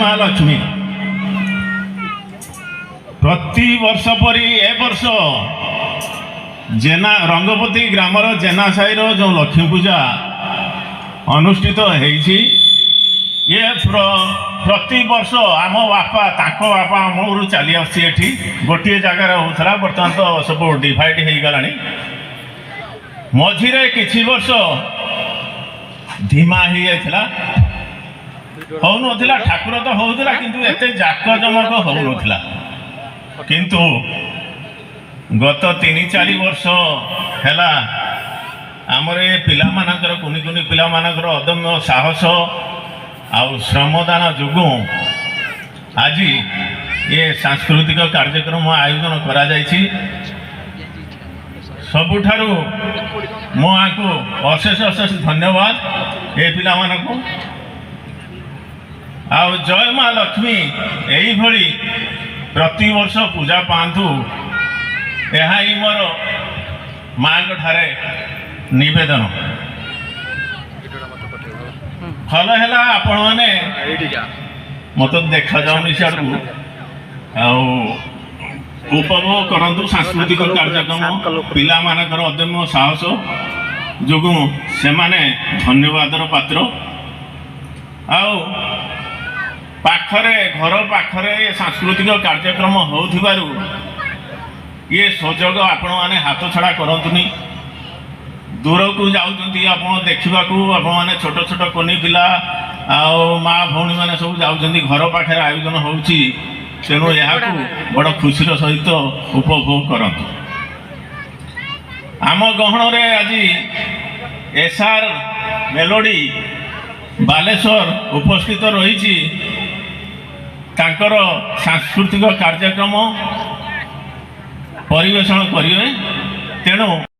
माँ लक्ष्मी प्रति वर्ष परी ए वर्ष जेना रंगपति ग्रामर जेना साई जो लक्ष्मी पूजा अनुष्ठित होइछि ये प्रति वर्ष आम बापा ताको बापा आमरू चली आसी गोटे जगार होता बर्तमान तो सब डिवाइड हो गला मझिरे किछि वर्ष धीमा हो जाता होउनथिला ठाकुर तो होउथिला किंतु एते जाकजमक होउनथिला किंतु गत 3-4 वर्ष हैला आमरे पिला मानकर कुनी कुनी पिला मानकर अदम्य साहस आउ श्रमदान जोगु आज ये सांस्कृतिक कार्यक्रम आयोजन करा जायछि सबुठारु मो आकु अशेष अशेष धन्यवाद ए पिला मानकु आउ जय माँ लक्ष्मी यही भली प्रति वर्ष पूजा पांतु यह ही मोर माँ ठारे निवेदन फल है आपण मैंने मत देखा जाऊनी सियाड़ू उपभोग करंतु सांस्कृतिक कार्यक्रम पिला मानकर अदम्य साहस जोगु से माने धन्यवादर पात्र आउ पाखरे घर पाखरे सांस्कृतिक कार्यक्रम होउथिबारु ये सुजोग आपण माने हाथ छड़ा करंतुनी दूर को जाउचंती आपण देखिबाकू आपण माने छोट छोट कोनी पिला आउ माँ भौणी माने सब जाउचंती घर पाखरे आयोजन होउची तेणु यहाकू बड़ खुशीर सहित उपभोग करंतु आम गहण रे आज एसआर मेलोडी बालेश्वर उपस्थित रही तांकर सांस्कृतिक कार्यक्रम परिवेषण करिवे तेणु